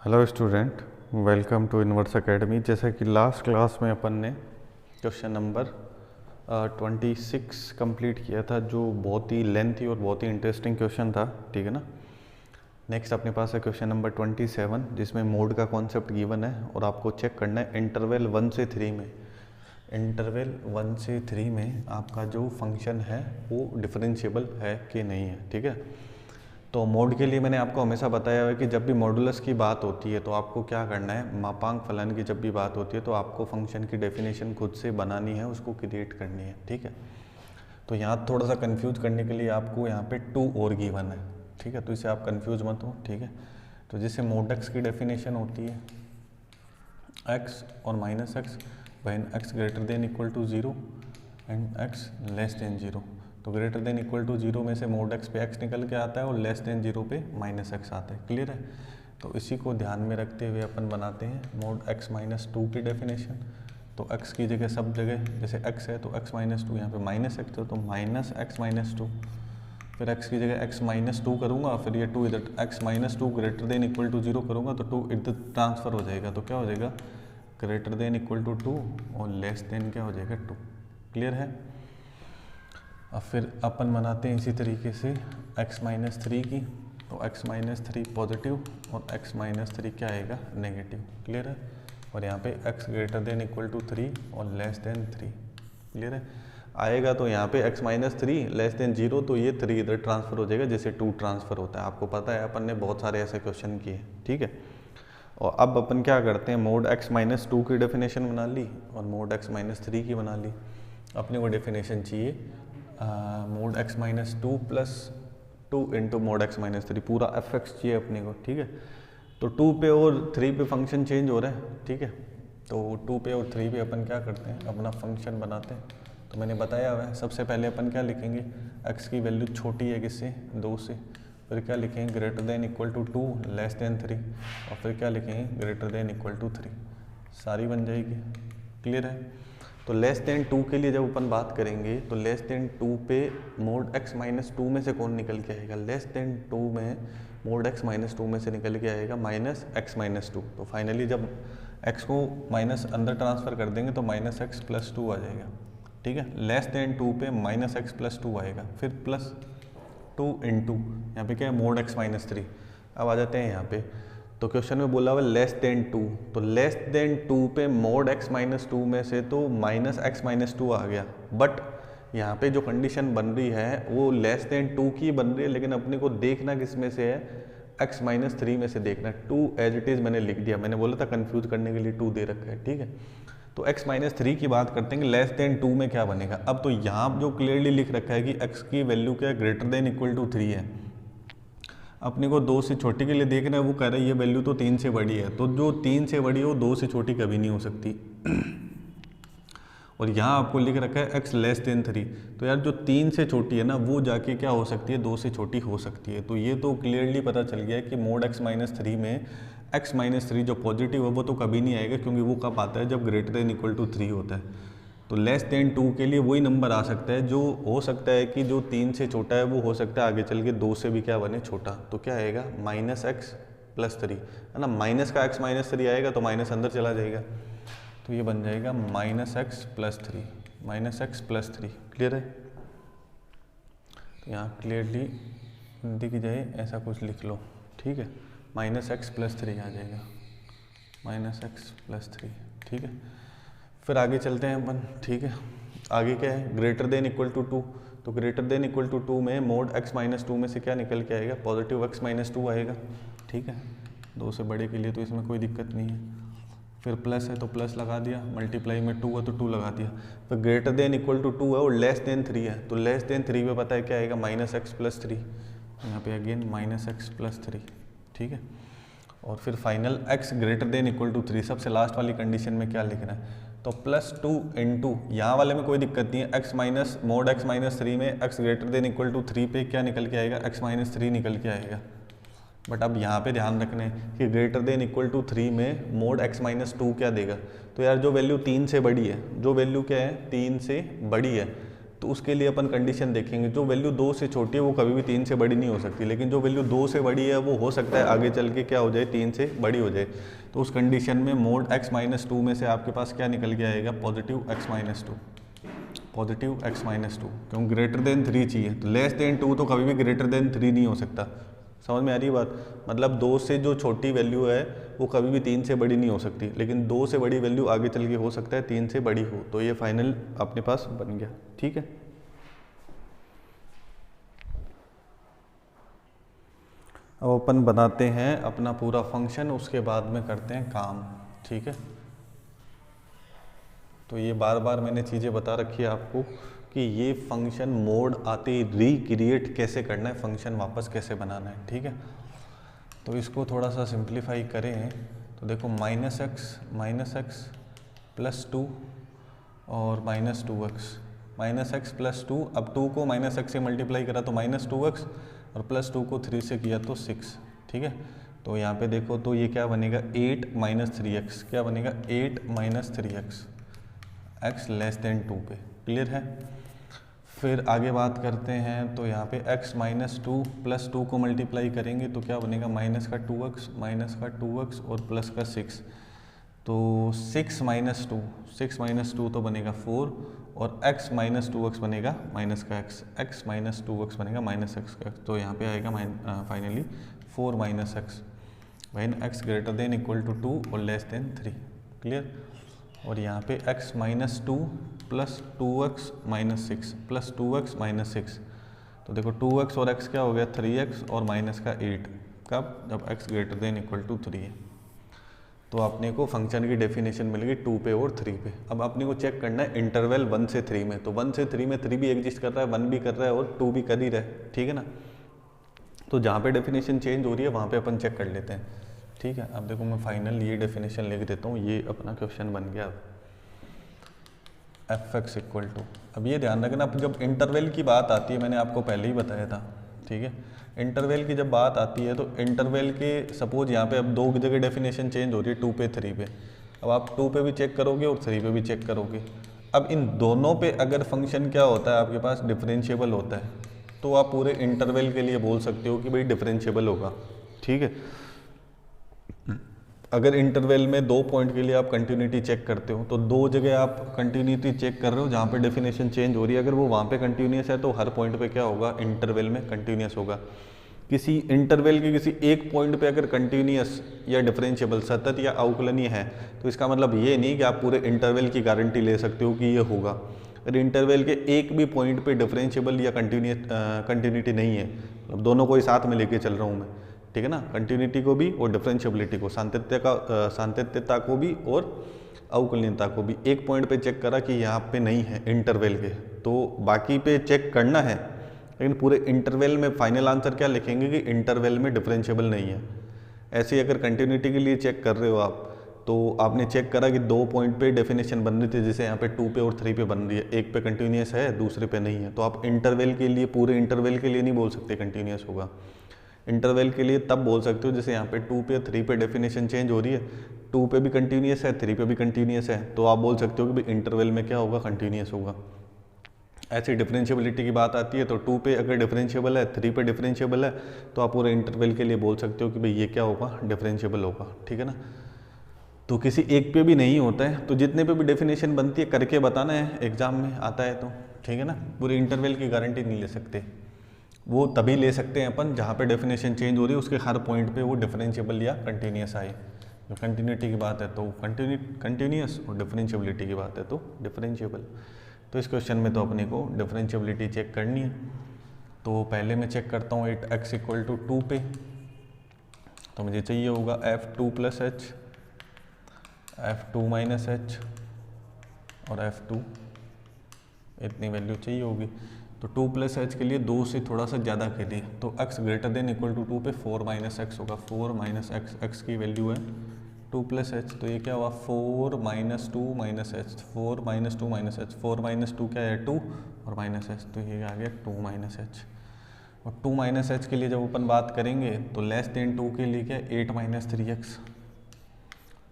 Hello student, welcome to inverse academy. जैसा कि last class में अपन ने क्वेश्चन नंबर 26 कंप्लीट किया था, जो बहुत ही लेंथी और बहुत ही इंटरेस्टिंग क्वेश्चन था, ठीक है ना। नेक्स्ट अपने पास है क्वेश्चन नंबर 27, जिसमें मोड का कॉन्सेप्ट गिवन है और आपको चेक करना है इंटरवल 1 से 3 में। इंटरवल 1 से 3 में आपका जो फंक्शन है वो डिफरेंशिएबल है कि नहीं है, ठीक है। तो मोड के लिए मैंने आपको हमेशा बताया है कि जब भी मॉडुलस की बात होती है तो आपको क्या करना है, मापांक फलन की जब भी बात होती है तो आपको फंक्शन की डेफिनेशन खुद से बनानी है, उसको क्रिएट करनी है, ठीक है। तो यहाँ थोड़ा सा कंफ्यूज करने के लिए आपको यहाँ पे 2 और गिवन है, ठीक है, तो इसे आप कंफ्यूज मत हो, ठीक है। तो जैसे मोड एक्स की डेफिनेशन होती है एक्स और minus x when x greater than equal to 0 and x less than 0। तो ग्रेटर देन इक्वल टू 0 में से मोड एक्स पे एक्स निकल के आता है और लेस देन 0 पे माइनस एक्स आता है, क्लियर है। तो इसी को ध्यान में रखते हुए अपन बनाते हैं मोड एक्स माइनस 2 की डेफिनेशन। तो एक्स की जगह सब जगह जैसे एक्स है तो एक्स माइनस 2, यहाँ पे माइनस एक्स है तो माइनस एक्स माइनस 2। फिर एक्स की जगह एक्स माइनस 2 करूँगा, फिर ये 2 इधर x minus 2 greater than equal to 0 करूँगा तो 2 इधर ट्रांसफर हो जाएगा, तो क्या हो जाएगा ग्रेटर देन इक्वल टू 2 और लेस देन क्या हो जाएगा 2, क्लियर है। अब फिर अपन बनाते हैं इसी तरीके से x माइनस 3 की। तो x माइनस 3 पॉजिटिव और x माइनस 3 क्या आएगा नेगेटिव, क्लियर है। और यहाँ पे x greater than equal to 3 और लेस देन 3, क्लियर है। आएगा तो यहाँ पे x माइनस 3 लेस देन 0, तो ये 3 इधर ट्रांसफर हो जाएगा जैसे 2 ट्रांसफर होता है, आपको पता है, अपन ने बहुत सारे ऐसे क्वेश्चन किए, ठीक है। और अब अपन क्या करते हैं, मोड x माइनस 2 की डेफिनेशन बना ली और मोड x माइनस 3 की बना ली। अपने को डेफिनेशन चाहिए mode x minus 2 plus 2 into mode x minus 3, पूरा एफ एक्स चाहिए अपने को, ठीक है। तो 2 पे और 3 पे फंक्शन चेंज हो रहा है, ठीक है। तो 2 पे और 3 पे अपन क्या करते हैं, अपना फंक्शन बनाते हैं। तो मैंने बताया हुआ है, सबसे पहले अपन क्या लिखेंगे, एक्स की वैल्यू छोटी है किससे, 2 से। फिर क्या लिखेंगे greater than equal to 2 less than 3, और फिर क्या लिखेंगे ग्रेटर देन इक्वल टू 3, सारी बन जाएगी, क्लियर है। तो लेस देन 2 के लिए जब अपन बात करेंगे तो लेस देन 2 पे मोड x माइनस 2 में से कौन निकल के आएगा, लेस देन 2 में मोड x माइनस 2 में से निकल के आएगा माइनस x माइनस 2। तो फाइनली जब x को माइनस अंदर ट्रांसफर कर देंगे तो माइनस एक्स प्लस 2 आ जाएगा, ठीक है। लेस देन 2 पे माइनस एक्स प्लस 2 आएगा, फिर प्लस 2 इंटू यहाँ पे क्या है मोड x माइनस 3। अब आ जाते हैं यहाँ पे, तो क्वेश्चन में बोला हुआ लेस देन 2, तो लेस देन 2 पे मोड x माइनस 2 में से तो माइनस एक्स माइनस 2 आ गया, बट यहाँ पे जो कंडीशन बन रही है वो लेस देन 2 की बन रही है, लेकिन अपने को देखना किस में से है, x माइनस 3 में से देखना। 2 एज इट इज़ मैंने लिख दिया, मैंने बोला था कंफ्यूज करने के लिए 2 दे रखा है, ठीक है। तो x माइनस 3 की बात करते हैं कि लेस देन 2 में क्या बनेगा। अब तो यहाँ जो क्लियरली लिख रखा है कि x की वैल्यू क्या है, ग्रेटर देन इक्वल टू 3 है, अपने को 2 से छोटी के लिए देखना है, वो कह रहा है ये वैल्यू तो 3 से बड़ी है, तो जो 3 से बड़ी हो 2 से छोटी कभी नहीं हो सकती। और यहाँ आपको लिख रखा है x लेस देन 3, तो यार जो 3 से छोटी है ना वो जाके क्या हो सकती है, 2 से छोटी हो सकती है। तो ये तो क्लियरली पता चल गया है कि मोड x माइनस 3 में x माइनस 3 जो पॉजिटिव है वो तो कभी नहीं आएगा, क्योंकि वो कब आता है जब ग्रेटर देन इक्वल टू 3 होता है। तो लेस देन 2 के लिए वही नंबर आ सकता है जो हो सकता है कि जो 3 से छोटा है, वो हो सकता है आगे चल के 2 से भी क्या बने छोटा। तो क्या आएगा माइनस एक्स प्लस 3, है ना, माइनस का x माइनस 3 आएगा तो माइनस अंदर चला जाएगा, तो ये बन जाएगा minus x plus 3, minus x plus 3, clear है। तो यहाँ क्लियरली दिख जाए ऐसा कुछ लिख लो, ठीक है, माइनस एक्स प्लस 3 आ जाएगा, माइनस एक्स प्लस 3, ठीक है। फिर आगे चलते हैं अपन, ठीक है। आगे क्या है, ग्रेटर देन इक्वल टू 2, तो ग्रेटर देन इक्वल टू 2 में मोड x माइनस 2 में से क्या निकल के आएगा, पॉजिटिव x माइनस 2 आएगा, ठीक है। 2 से बड़े के लिए तो इसमें कोई दिक्कत नहीं है। फिर प्लस है तो प्लस लगा दिया, मल्टीप्लाई में 2 है तो 2 लगा दिया। फिर ग्रेटर देन इक्वल टू 2 है और लेस देन 3 है, तो लेस देन 3 में पता है क्या आएगा माइनस एक्स प्लस 3, यहाँ पे अगेन माइनस एक्स प्लस 3, ठीक है। और फिर final x greater than equal to 3, सबसे लास्ट वाली कंडीशन में क्या लिखना है, तो प्लस 2 इंटू यहाँ वाले में कोई दिक्कत नहीं है, x minus mod x minus 3 में x greater than equal to 3 पे क्या निकल के आएगा, x माइनस 3 निकल के आएगा। बट अब यहाँ पे ध्यान रखना है कि ग्रेटर देन इक्वल टू 3 में मोड x माइनस 2 क्या देगा, तो यार जो वैल्यू 3 से बड़ी है, जो वैल्यू क्या है 3 से बड़ी है, तो उसके लिए अपन कंडीशन देखेंगे, जो वैल्यू 2 से छोटी है वो कभी भी 3 से बड़ी नहीं हो सकती, लेकिन जो वैल्यू 2 से बड़ी है वो हो सकता है आगे चल के क्या हो जाए, 3 से बड़ी हो जाए। तो उस कंडीशन में मोड x-2 में से आपके पास क्या निकल के आएगा, पॉजिटिव x-2, पॉजिटिव x-2, क्योंकि ग्रेटर देन 3 चाहिए, तो लेस देन 2 तो कभी भी ग्रेटर देन 3 नहीं हो सकता। समझ में आ रही है बात, मतलब 2 से जो छोटी वैल्यू है वो कभी भी 3 से बड़ी नहीं हो सकती, लेकिन 2 से बड़ी वैल्यू आगे चल के हो सकता है 3 से बड़ी हो। तो ये फाइनल अपने पास बन गया, ठीक है। अब अपन बनाते हैं अपना पूरा फंक्शन, उसके बाद में करते हैं काम, ठीक है। तो ये बार बार मैंने चीज़ें बता रखी है आपको कि ये फंक्शन मोड आते ही रिक्रिएट कैसे करना है, फंक्शन वापस कैसे बनाना है, ठीक है। तो इसको थोड़ा सा सिंप्लीफाई करें तो देखो -x +2 और -2x +2, अब 2 को -x से मल्टीप्लाई करा तो -2x और +2 को 3 से किया तो 6, ठीक है। तो यहाँ पे देखो तो ये क्या बनेगा, 8 - 3x, क्या बनेगा 8 - 3x, x लेस देन 2 पे, क्लियर है। फिर आगे बात करते हैं, तो यहाँ पे x -2 +2 को मल्टीप्लाई करेंगे तो क्या बनेगा, -2x और +6, तो 6 - 2 तो बनेगा 4 और x -2x बनेगा -x, x -2x बनेगा -x, तो यहाँ पे आएगा finally 4 - x, when x greater than equal to 2 और लेस देन 3, क्लियर। और यहाँ पे x -2 +2x -6 +2x -6, तो देखो 2x और x क्या हो गया 3x और माइनस का 8, कब, जब x greater than equal to 3 है। तो अपने को फंक्शन की डेफिनेशन मिल गई 2 पे और 3 पे। अब अपने को चेक करना है इंटरवल 1 से 3 में, तो 1 से 3 में 3 भी एग्जिस्ट कर रहा है, 1 भी कर रहा है और 2 भी कर ही रहा है, ठीक है ना। तो जहाँ पे डेफिनेशन चेंज हो रही है वहाँ पे अपन चेक कर लेते हैं, ठीक है। अब देखो मैं फाइनल ये डेफिनेशन लिख देता हूँ, ये अपना क्वेश्चन बन गया। f(x) इक्वल टू, अब ये ध्यान रखना जब इंटरवल की बात आती है, मैंने आपको पहले ही बताया था, ठीक है। इंटरवल की जब बात आती है तो इंटरवल के सपोज यहाँ पे अब 2 जगह डेफिनेशन चेंज हो रही है, 2 पे 3 पे। अब आप 2 पे भी चेक करोगे और 3 पे भी चेक करोगे। अब इन दोनों पे अगर फंक्शन क्या होता है आपके पास, डिफरेंशिएबल होता है, तो आप पूरे इंटरवल के लिए बोल सकते हो कि भाई डिफरेंशिएबल होगा, ठीक है। अगर इंटरवल में 2 पॉइंट के लिए आप कंटिन्यूटी चेक करते हो तो 2 जगह आप कंटिन्यूटी चेक कर रहे हो जहाँ पे डेफिनेशन चेंज हो रही है, अगर वो वहाँ पे कंटिन्यूस है तो हर पॉइंट पे क्या होगा, इंटरवल में कंटिन्यूस होगा। किसी इंटरवल के किसी एक पॉइंट पे अगर कंटिन्यूस या डिफरेंशिएबल सतत या अवकलनीय है तो इसका मतलब ये नहीं कि आप पूरे इंटरवल की गारंटी ले सकते हो कि ये होगा। अगर इंटरवल के एक भी पॉइंट पे डिफरेंशिएबल या कंटिन्यूटी नहीं है, मतलब दोनों को ही साथ में लेके चल रहा हूँ मैं, ठीक है ना, कंटिन्यूटी को भी और डिफरेंशिएबिलिटी को, सांतत्यता को भी और अवकलनीयता को भी। एक पॉइंट पे चेक करा कि यहाँ पे नहीं है इंटरवल के, तो बाकी पे चेक करना है, लेकिन पूरे इंटरवल में फाइनल आंसर क्या लिखेंगे कि इंटरवल में डिफरेंशिएबल नहीं है। ऐसे ही अगर कंटिन्यूटी के लिए चेक कर रहे हो आप, तो आपने चेक करा कि 2 पॉइंट पे डेफिनेशन बन रही थी, जैसे यहाँ पे 2 पे और 3 पे बन रही है, एक पे कंटिन्यूस है दूसरे पे नहीं है, तो आप इंटरवल के लिए, पूरे इंटरवल के लिए नहीं बोल सकते कंटिन्यूस होगा। इंटरवल के लिए तब बोल सकते हो जैसे यहाँ पे 2 पे 3 पे डेफिनेशन चेंज हो रही है, 2 पे भी कंटिन्यूस है 3 पे भी कंटिन्यूस है, तो आप बोल सकते हो कि भाई इंटरवल में क्या होगा, कंटिन्यूस होगा। ऐसी डिफरेंशिएबिलिटी की बात आती है तो 2 पे अगर डिफरेंशिएबल है, 3 पे डिफरेंशिएबल है, तो आप पूरे इंटरवल के लिए बोल सकते हो कि भाई ये क्या होगा, डिफरेंशिएबल होगा, ठीक है ना। तो किसी एक पे भी नहीं होता है, तो जितने पे भी डेफिनेशन बनती है करके बताना है, एग्जाम में आता है तो, ठीक है ना। पूरे इंटरवल की गारंटी नहीं ले सकते, वो तभी ले सकते हैं अपन जहाँ पे डेफिनेशन चेंज हो रही है उसके हर पॉइंट पे वो डिफरेंशिएबल या कंटिन्यूस आए। जो कंटिन्यूटी की बात है तो कंटिन्यूस, और डिफरेंशिएबिलिटी की बात है तो डिफरेंशिएबल। तो इस क्वेश्चन में तो अपने को डिफरेंशिएबिलिटी चेक करनी है, तो पहले मैं चेक करता हूँ 8x इक्वल टू 2 पे, तो मुझे चाहिए होगा f2 + h, f2 - h और f2, इतनी वैल्यू चाहिए होगी। तो 2 + h के लिए 2 से थोड़ा सा ज़्यादा के लिए, तो x greater than equal to 2 पे 4 - x होगा, 4 - x, x की वैल्यू है 2 + h, तो ये क्या हुआ 4 - 2 - h, 4 - 2 - h, 4 - 2 क्या है 2 और -h, तो ये आ गया 2 - h। और 2 - h के लिए जब अपन बात करेंगे तो लेस देन 2 के लिए क्या 8 -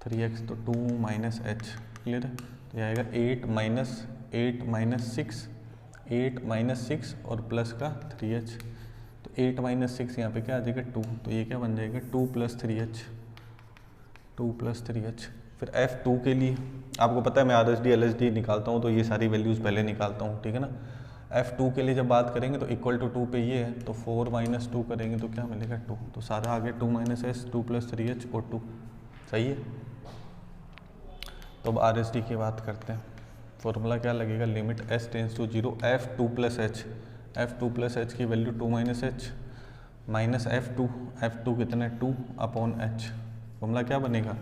3x, तो 2 - h, क्लियर है। तो ये आएगा 8 - 6, 8 माइनस 6 और प्लस का 3h, तो 8 माइनस 6 यहाँ पे क्या आ जाएगा 2, तो ये क्या बन जाएगा 2 प्लस 3h, 2 प्लस 3h। फिर F2 के लिए आपको पता है मैं RSD LSD निकालता हूँ तो ये सारी वैल्यूज़ पहले निकालता हूँ, ठीक है ना। F2 के लिए जब बात करेंगे तो इक्वल टू 2 पे ये है, तो 4 माइनस 2 करेंगे तो क्या मिलेगा 2, तो सारा आगे 2 माइनस एस 2 प्लस 3h और 2, सही है। तो अब RSD की बात करते हैं, फॉर्मूला क्या लगेगा, limit s tends to 0 F2 plus H, F2 plus H की value 2 minus H minus F2 कितना है 2 अपॉन एच, फॉर्मूला क्या बनेगा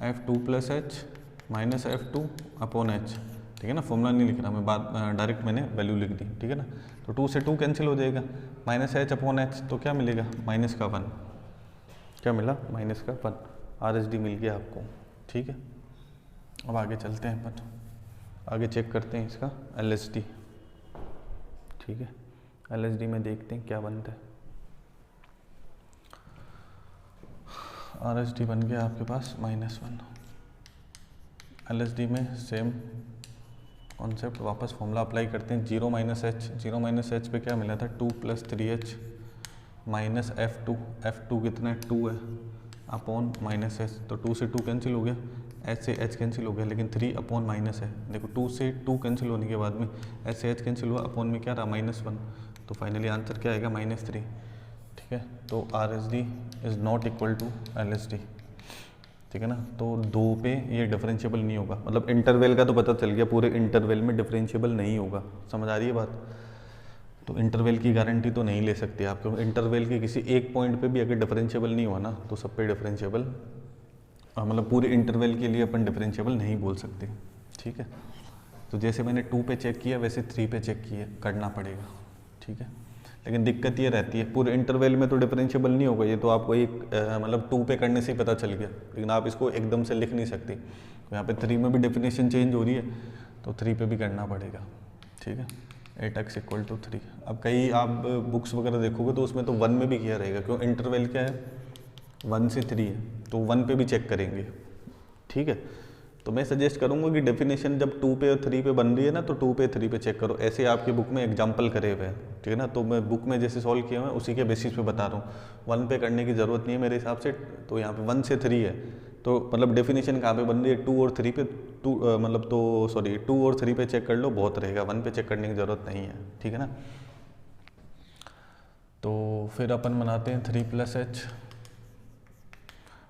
F2 plus H minus F2 upon H, ठीक है ना। फॉर्मूला नहीं लिख रहा मैं, बात डायरेक्ट मैंने वैल्यू लिख दी, ठीक है ना। तो 2 से 2 कैंसिल हो जाएगा, माइनस एच अपॉन एच, तो क्या मिलेगा माइनस का 1, क्या मिला माइनस का 1, RSD मिल गया आपको, ठीक है। अब आगे चलते हैं अपन, आगे चेक करते हैं इसका LSD, ठीक है। LSD में देखते हैं क्या बनता है। RSD बन गया आपके पास -1, LSD में सेम कॉन्सेप्ट, वापस फॉर्मूला अप्लाई करते हैं, 0 माइनस एच पे क्या मिला था 2 प्लस 3h माइनस F2 कितना है 2 है अपॉन माइनस एच, तो 2 से 2 कैंसिल हो गया, एच से एच कैंसिल हो गया, लेकिन 3 अपॉन माइनस है, देखो 2 से 2 कैंसिल होने के बाद में एच से एच कैंसिल हुआ, अपॉन में क्या रहा -1, तो फाइनली आंसर क्या आएगा -3, ठीक है। तो RSD is not equal to LSD, ठीक है ना। तो 2 पे ये डिफरेंशिएबल नहीं होगा, मतलब इंटरवल का तो पता चल गया, पूरे इंटरवल में डिफरेंशिएबल नहीं होगा, समझ आ रही है बात। तो इंटरवल की गारंटी तो नहीं ले सकते आप, क्योंकि इंटरवल के किसी एक पॉइंट पे भी अगर डिफरेंशिएबल नहीं हुआ ना तो सब पे डिफरेंशिएबल, मतलब पूरे इंटरवल के लिए अपन डिफरेंशिएबल नहीं बोल सकते, ठीक है। तो जैसे मैंने 2 पे चेक किया वैसे 3 पे चेक किया करना पड़ेगा, ठीक है। लेकिन दिक्कत ये रहती है पूरे इंटरवल में तो डिफरेंशिएबल नहीं होगा, ये तो आपको एक मतलब 2 पे करने से ही पता चल गया, लेकिन आप इसको एकदम से लिख नहीं सकते, तो यहाँ पे 3 में भी डेफिनेशन चेंज हो रही है तो 3 पे भी करना पड़ेगा, ठीक है। 8x equal to 3। अब कई आप बुक्स वगैरह देखोगे तो उसमें तो 1 में भी किया रहेगा, क्यों इंटरवल क्या है 1 से 3 है, तो 1 पे भी चेक करेंगे, ठीक है। तो मैं सजेस्ट करूंगा कि डेफिनेशन जब 2 पे और 3 पे बन रही है ना तो 2 पे 3 पे चेक करो, ऐसे आपकी बुक में एग्जांपल करे हुए हैं, ठीक है ना। तो मैं बुक में जैसे सॉल्व किया हुआ है उसी के बेसिस पे बता रहा हूँ, 1 पे करने की ज़रूरत नहीं है मेरे हिसाब से। तो यहाँ पे 1 से 3 है, तो मतलब डेफिनेशन कहाँ पे बन रही है 2 और 3 पे, 2 मतलब तो सॉरी 2 और 3 पे चेक कर लो बहुत रहेगा, 1 पे चेक करने की ज़रूरत नहीं है, ठीक है ना। तो फिर अपन बनाते हैं 3 प्लस एच,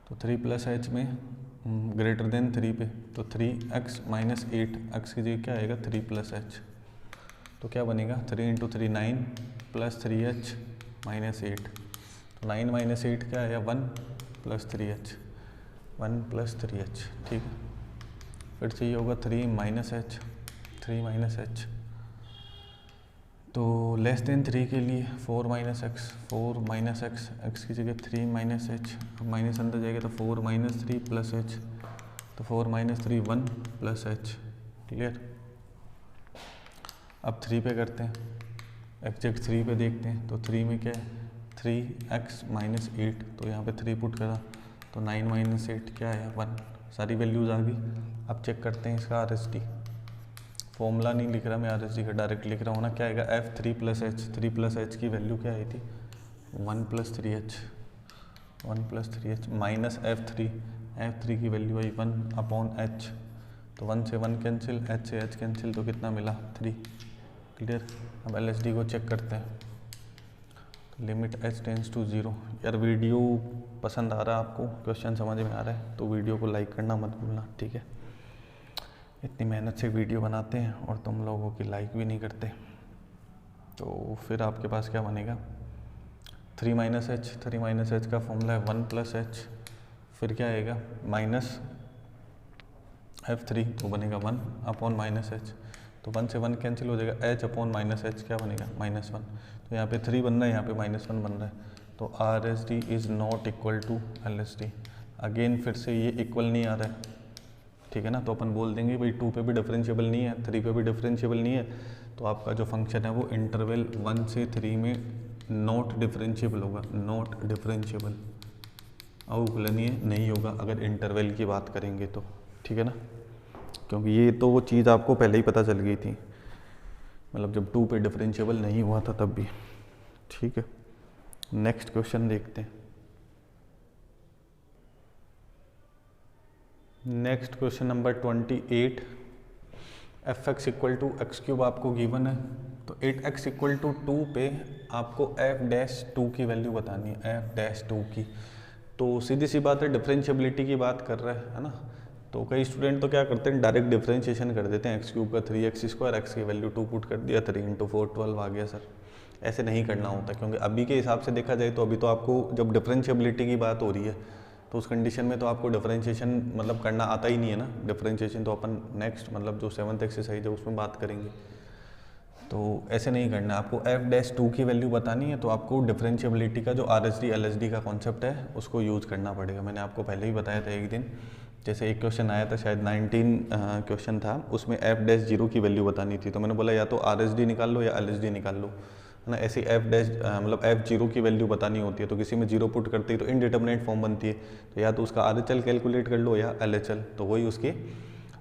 तो 3 प्लस एच में ग्रेटर देन 3 पे, तो 3x माइनस 8x की जगह क्या आएगा 3 प्लस एच, तो क्या बनेगा 3 इंटू 3 9 प्लस 3h माइनस 8, तो 9 माइनस 8 क्या आया 1 प्लस 3h, 1 प्लस 3h, ठीक है। फिर से ये होगा 3 माइनस एच, तो लेस देन 3 के लिए 4 माइनस एक्स, एक्स की जगह 3 माइनस एच, अब माइनस अंदर जाएगा तो 4 माइनस 3 प्लस एच, तो 4 माइनस 3 1 प्लस एच, क्लियर। अब 3 पे करते हैं, एग्जैक्ट 3 पे देखते हैं, तो 3 में क्या है 3x माइनस 8, तो यहाँ पे 3 पुट करा तो 9 माइनस 8 क्या आया 1, सारी वैल्यूज़ आ गई। अब चेक करते हैं इसका RSD, फॉर्मूला नहीं लिख रहा मैं RSD का, डायरेक्ट लिख रहा हूँ ना, क्या आएगा F3 plus H, 3 plus H की वैल्यू क्या आई थी 1 प्लस 3h माइनस F3 की वैल्यू आई 1 अपॉन एच, तो 1 से 1 कैंसिल, एच से एच कैंसिल, तो कितना मिला 3, क्लियर। अब LSD को चेक करते हैं, तो लिमिट h टेंस टू 0। यार वीडियो पसंद आ रहा है आपको, क्वेश्चन समझ में आ रहा है तो वीडियो को लाइक करना मत भूलना, ठीक है। इतनी मेहनत से वीडियो बनाते हैं और तुम लोगों की लाइक भी नहीं करते, तो फिर आपके पास क्या बनेगा 3 माइनस एच का फॉर्मूला है 1 प्लस एच, फिर क्या आएगा माइनस F3, तो बनेगा 1 अपॉन माइनस एच, तो 1 से 1 कैंसिल हो जाएगा, h अपॉन माइनस एच क्या बनेगा -1, तो यहाँ पे 3 बन रहा है, यहाँ पे -1 बन रहा है, तो RSD is not equal to LSD। Again फिर से ये इक्वल नहीं आ रहा है, ठीक है ना, तो अपन बोल देंगे भाई 2 पे भी डिफरेंशिएबल नहीं है, 3 पे भी डिफरेंशिएबल नहीं है, तो आपका जो फंक्शन है वो इंटरवल 1 से 3 में नॉट डिफरेंशिएबल होगा, नॉट डिफरेंशिएबल, अवकलनीय नहीं होगा अगर इंटरवल की बात करेंगे तो, ठीक है ना। क्योंकि ये तो वो चीज़ आपको पहले ही पता चल गई थी मतलब जब 2 पे डिफरेंशिएबल नहीं हुआ था तब भी। ठीक है, नेक्स्ट क्वेश्चन देखते हैं। Next question number 28, f x equal to x cube आपको गिवन है, तो 8x इक्वल टू 2 पे आपको एफ डैश 2 की वैल्यू बतानी है, एफ डैश 2 की। तो सीधी सी बात है, डिफरेंशिएबिलिटी की बात कर रहा है ना। तो कई स्टूडेंट तो क्या करते हैं, डायरेक्ट डिफरेंशिएशन कर देते हैं, एक्स क्यूब का 3x², एक्स की वैल्यू 2 पुट कर दिया, 3 × 4 12 आ गया सर। ऐसे नहीं करना होता, क्योंकि अभी के हिसाब से देखा जाए तो अभी तो आपको जब डिफरेंशिएबिलिटी की बात हो रही है तो उस कंडीशन में तो आपको डिफरेंशिएशन मतलब करना आता ही नहीं है ना। डिफरेंशिएशन तो अपन नेक्स्ट मतलब जो 7th एक्सरसाइज है उसमें बात करेंगे। तो ऐसे नहीं करना, आपको एफ डैश 2 की वैल्यू बतानी है, तो आपको डिफरेंशिएबिलिटी का जो RHD LHD का कॉन्सेप्ट है उसको यूज़ करना पड़ेगा। मैंने आपको पहले ही बताया था एक दिन, जैसे एक क्वेश्चन आया था शायद 19 क्वेश्चन था, उसमें एफ डैश 0 की वैल्यू बतानी थी, तो मैंने बोला या तो RHD निकाल लो या LHD निकाल लो, है ना। ऐसी एफ डैश मतलब एफ 0 की वैल्यू बतानी होती है, तो किसी में 0 पुट करते ही तो इनडिटर्मिनेट फॉर्म बनती है, तो या तो उसका RHL कैलकुलेट कर लो या LHL, तो वही उसकी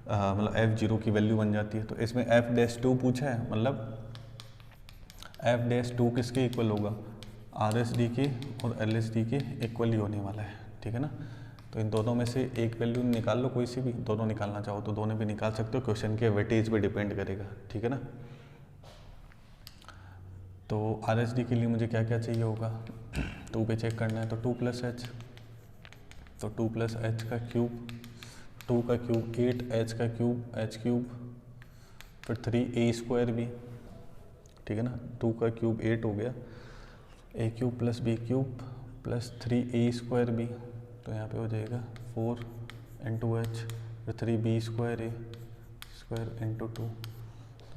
मतलब एफ 0 की वैल्यू बन जाती है। तो इसमें एफ डैश 2 पूछा है, मतलब एफ डैश 2 किसके इक्वल होगा, RHD के और LHD के इक्वल ही होने वाला है, ठीक है ना। तो इन दोनों में से एक वैल्यू निकाल लो, कोई सी भी, दोनों निकालना चाहो तो दोनों भी निकाल सकते हो, क्वेश्चन के वेटेज पे डिपेंड करेगा, ठीक है ना। तो RHD के लिए मुझे क्या क्या चाहिए होगा, 2 पे चेक करना है, तो 2 + h, तो 2 + h का क्यूब, 2 का क्यूब 8, h का क्यूब h³, फिर 3a² भी, ठीक है ना। 2 का क्यूब 8 हो गया, a³ + b³ + 3a² भी, तो यहाँ पे हो जाएगा 4 × h, फिर 3b² a² × 2, तो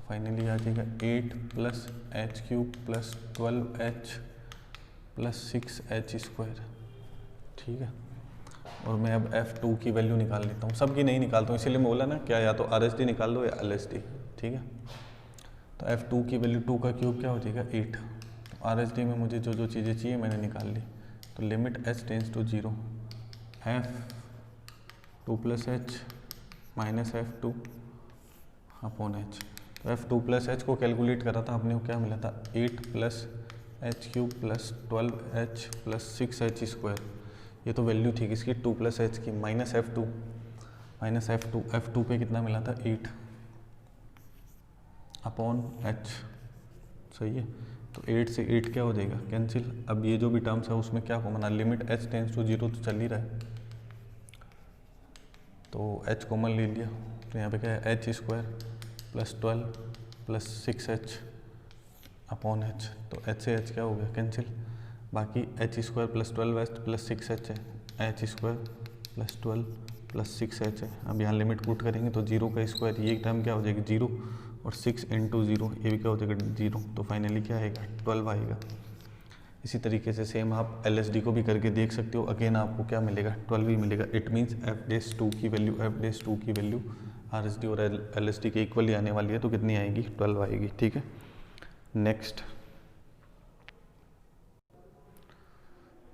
फाइनली आ जाएगा 8 + h³ + 12h + 6h², ठीक है। और मैं अब f2 की वैल्यू निकाल लेता हूँ, सबकी नहीं निकालता हूँ, इसीलिए मैं बोला ना क्या, या तो RHD निकाल लो या LHD, ठीक है। तो f2 की वैल्यू 2 का क्यूब क्या हो जाएगा 8, तो RHD में मुझे जो जो चीज़ें चाहिए मैंने निकाल ली, तो limit h tends to 0, f 2 + h - f2 upon h, तो f 2 + h को कैलकुलेट करा था आपने, क्या मिला था 8 + h³ + 12h + 6h², ये तो वैल्यू थी किसकी 2 + h की, -f2 पे कितना मिला था 8 अपॉन h, सही है। तो 8 से 8 क्या हो जाएगा कैंसिल, अब ये जो भी टर्म्स है उसमें क्या common, limit h tends to 0 तो चल ही रहा है, तो h कॉमन ले लिया, तो यहाँ पे क्या है h² + 12 + 6h अपॉन h, तो h से h क्या हो गया कैंसिल, बाकी h² + 12h + 6h है, h² + 12 + 6h है। अब यहाँ लिमिट पुट करेंगे तो 0 का स्क्वायर, ये टर्म क्या हो जाएगी 0, और 6 × 0 ये भी क्या हो जाएगा 0, तो फाइनली क्या आएगा 12 आएगा। इसी तरीके से सेम आप LHD को भी करके देख सकते हो, अगेन आपको क्या मिलेगा 12 ही मिलेगा। इट मीन्स एफ डैश 2 की वैल्यू RHD और LHD के इक्वल ही आने वाली है, तो कितनी आएगी 12 आएगी, ठीक है।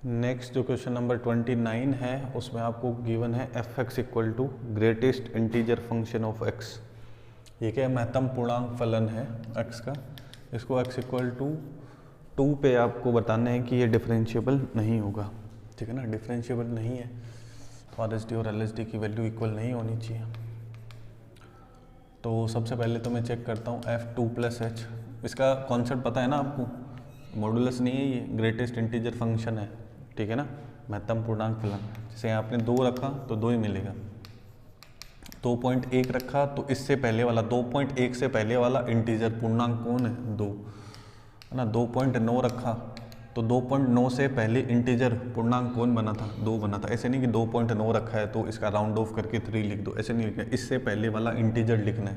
नेक्स्ट जो क्वेश्चन नंबर 29 है उसमें आपको गिवन है f x equal to greatest integer function of x। ये क्या महत्तम पूर्णांक फलन है x का, इसको x इक्वल टू 2 पे आपको बताना है कि ये डिफरेंशिएबल नहीं होगा, ठीक है ना। डिफरेंशिएबल नहीं है तो RHD और LHD की वैल्यू इक्वल नहीं होनी चाहिए। तो सबसे पहले तो मैं चेक करता हूँ f2 + h, इसका कॉन्सेप्ट पता है ना आपको, मॉडुलस नहीं है ये, ग्रेटेस्ट इंटीजर फंक्शन है, ठीक है ना, महत्तम पूर्णांक फलन। जैसे आपने 2 रखा तो 2 ही मिलेगा, 2.1 रखा तो इससे पहले वाला 2.1 से पहले वाला इंटीजर पूर्णांक कौन है 2, है ना। 2.9 रखा तो 2.9 से पहले इंटीजर पूर्णांक कौन बना था 2 बना था। ऐसे नहीं कि 2.9 रखा है तो इसका राउंड ऑफ करके 3 लिख दो, ऐसे नहीं लिखना, इससे पहले वाला इंटीजर लिखना है,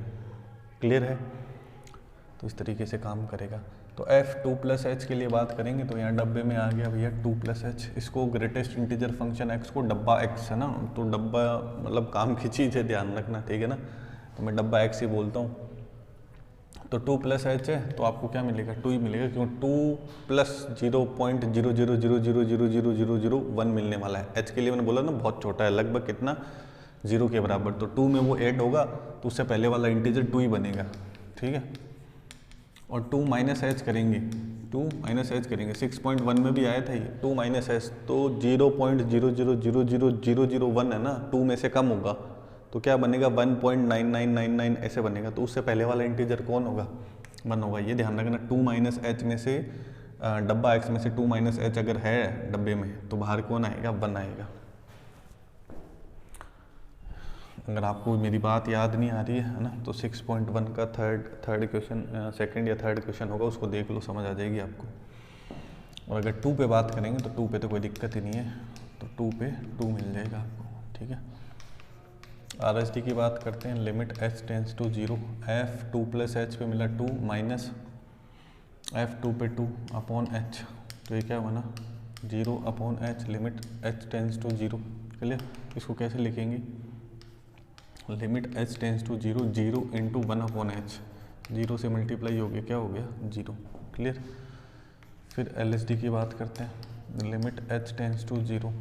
क्लियर है। तो इस तरीके से काम करेगा। तो f2 + h के लिए बात करेंगे तो यहाँ डब्बे में आ गया भैया 2 + h, इसको ग्रेटेस्ट इंटीजर फंक्शन x को डब्बा x है ना, तो डब्बा मतलब काम की चीज़ है, ध्यान रखना, ठीक है ना। तो मैं डब्बा x ही बोलता हूँ। तो 2 + h है तो आपको क्या मिलेगा 2 ही मिलेगा, क्यों 2 + 0.000000001 मिलने वाला है। h के लिए मैंने बोला ना बहुत छोटा है, लगभग कितना 0 के बराबर, तो 2 में वो ऐड होगा तो उससे पहले वाला इंटीजर 2 ही बनेगा, ठीक है। और 2 माइनस एच करेंगे, 2 माइनस एच करेंगे, 6.1 में भी आया था ये 2 माइनस एच, तो 0.000001 है ना, 2 में से कम होगा तो क्या बनेगा 1.9999 ऐसे बनेगा। तो उससे पहले वाला इंटीजर कौन होगा, 1 होगा। ये ध्यान रखना, 2 माइनस एच में से डब्बा एक्स में से 2 माइनस एच अगर है डब्बे में तो बाहर कौन आएगा, 1 आएगा। अगर आपको मेरी बात याद नहीं आ रही है ना, तो 6.1 का थर्ड क्वेश्चन, सेकंड या थर्ड क्वेश्चन होगा, उसको देख लो, समझ आ जाएगी आपको। और अगर 2 पे बात करेंगे तो 2 पे तो कोई दिक्कत ही नहीं है, तो 2 पे 2 मिल जाएगा आपको, ठीक है। RSD की बात करते हैं, limit h tends to 0, f2 plus h पे मिला 2 माइनस f2 पे 2 अपॉन h, तो ये क्या बना 0 upon h, limit h tends to 0। Clear, इसको कैसे लिखेंगे, limit h tends to 0, 0 into 1 upon h, 0 से मल्टीप्लाई हो गया, क्या हो गया 0। क्लियर, फिर LSD की बात करते हैं, limit h tends to 0,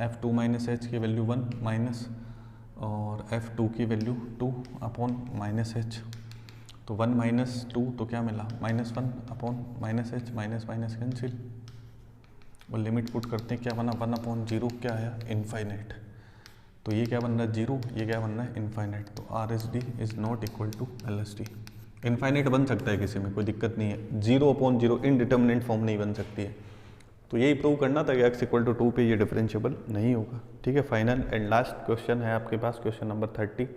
f2 minus h की वैल्यू 1 माइनस और f2 की वैल्यू 2 अपॉन माइनस h, तो 1 माइनस 2 तो क्या मिला -1 upon minus h, minus minus cancel, और लिमिट पुट करते हैं, क्या बना 1 अपॉन 0 क्या आया इनफाइनाइट, तो ये क्या बन रहा है 0, ये क्या बन रहा है इनफाइनाइट, तो RSD is not equal to LSD। Infinite बन सकता है किसी में, कोई दिक्कत नहीं है, 0 अपॉन 0 इनडिटर्मिनेंट फॉर्म नहीं बन सकती है, तो यही प्रूव करना था कि x इक्वल टू 2 पे ये डिफरेंशिएबल नहीं होगा, ठीक है। फाइनल एंड लास्ट क्वेश्चन है आपके पास, क्वेश्चन नंबर 30।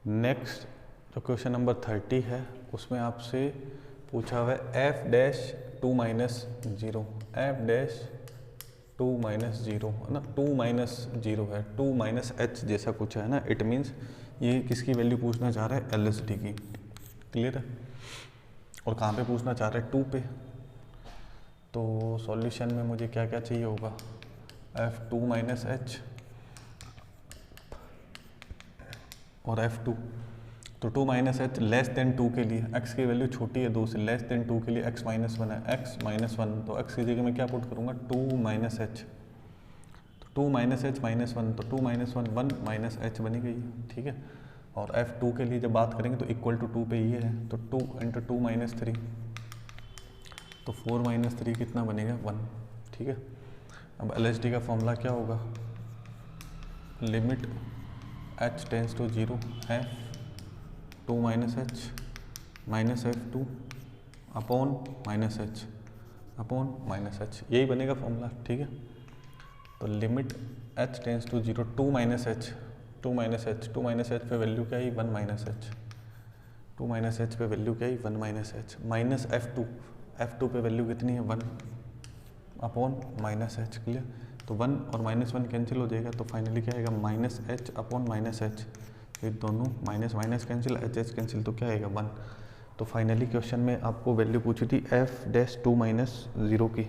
नेक्स्ट जो क्वेश्चन नंबर 30 है उसमें आपसे पूछा हुआ है f dash 2 minus 0, f dash 2 minus 0 है ना, 2 माइनस 0 है, 2 माइनस एच जैसा कुछ है ना, इट मीन्स ये किसकी वैल्यू पूछना चाह रहा है, LSD की। क्लियर है, और कहाँ पे पूछना चाह रहा है, 2 पे, तो सॉल्यूशन में मुझे क्या क्या चाहिए होगा, f2 माइनस एच और f2, तो 2 माइनस एच लेस देन 2 के लिए x की वैल्यू छोटी है 2 से, लेस देन 2 के लिए x माइनस 1 है, x माइनस 1, तो x की जगह मैं क्या पुट करूँगा 2 माइनस एच, तो 2 माइनस एच माइनस 1, तो 2 माइनस 1 1 माइनस एच बनी गई, ठीक है। और f2 के लिए जब बात करेंगे तो इक्वल टू 2 पे ये है, तो 2 इंटू 2 माइनस 3, तो 4 माइनस 3 कितना बनेगा 1, ठीक है। अब LSD का फॉर्मूला क्या होगा, लिमिट h टेंस टू 0 है 2 minus H minus f2 upon minus h upon minus h, यही बनेगा फॉर्मूला, ठीक है। तो limit h tends to 0, 2 minus h, 2 minus h, 2 minus h पे वैल्यू क्या है 1 माइनस एच, 2 माइनस एच पे वैल्यू क्या है 1 minus H, minus f2, f2 पे वैल्यू कितनी है 1 अपॉन माइनस एच। क्लियर, तो 1 और माइनस 1 कैंसिल हो जाएगा, तो फाइनली क्या आएगा minus h upon minus H, फिर दोनों minus minus cancel, H H cancel, तो क्या आएगा 1। तो फाइनली क्वेश्चन में आपको वैल्यू पूछी थी f डैश 2 माइनस 0 की,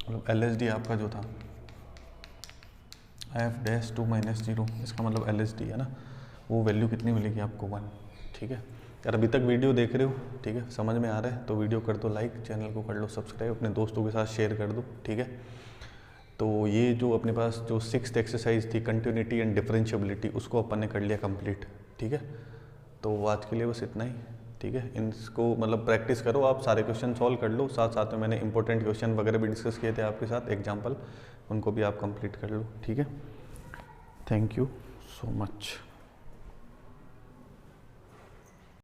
मतलब LSD आपका जो था f डैश 2 माइनस 0, इसका मतलब LSD है ना, वो वैल्यू कितनी मिलेगी आपको 1, ठीक है। यार अभी तक वीडियो देख रहे हो, ठीक है, समझ में आ रहा है तो वीडियो कर दो लाइक, चैनल को कर लो सब्सक्राइब, अपने दोस्तों के साथ शेयर कर दो, ठीक है। तो ये जो अपने पास जो 6th एक्सरसाइज थी कंटिन्यूटी एंड डिफरेंशिएबिलिटी, उसको अपन ने कर लिया कंप्लीट, ठीक है। तो आज के लिए बस इतना ही, ठीक है। इनको मतलब प्रैक्टिस करो, आप सारे क्वेश्चन सॉल्व कर लो, साथ साथ में मैंने इंपॉर्टेंट क्वेश्चन वगैरह भी डिस्कस किए थे आपके साथ एग्जाम्पल, उनको भी आप कंप्लीट कर लो, ठीक है। Thank you so much.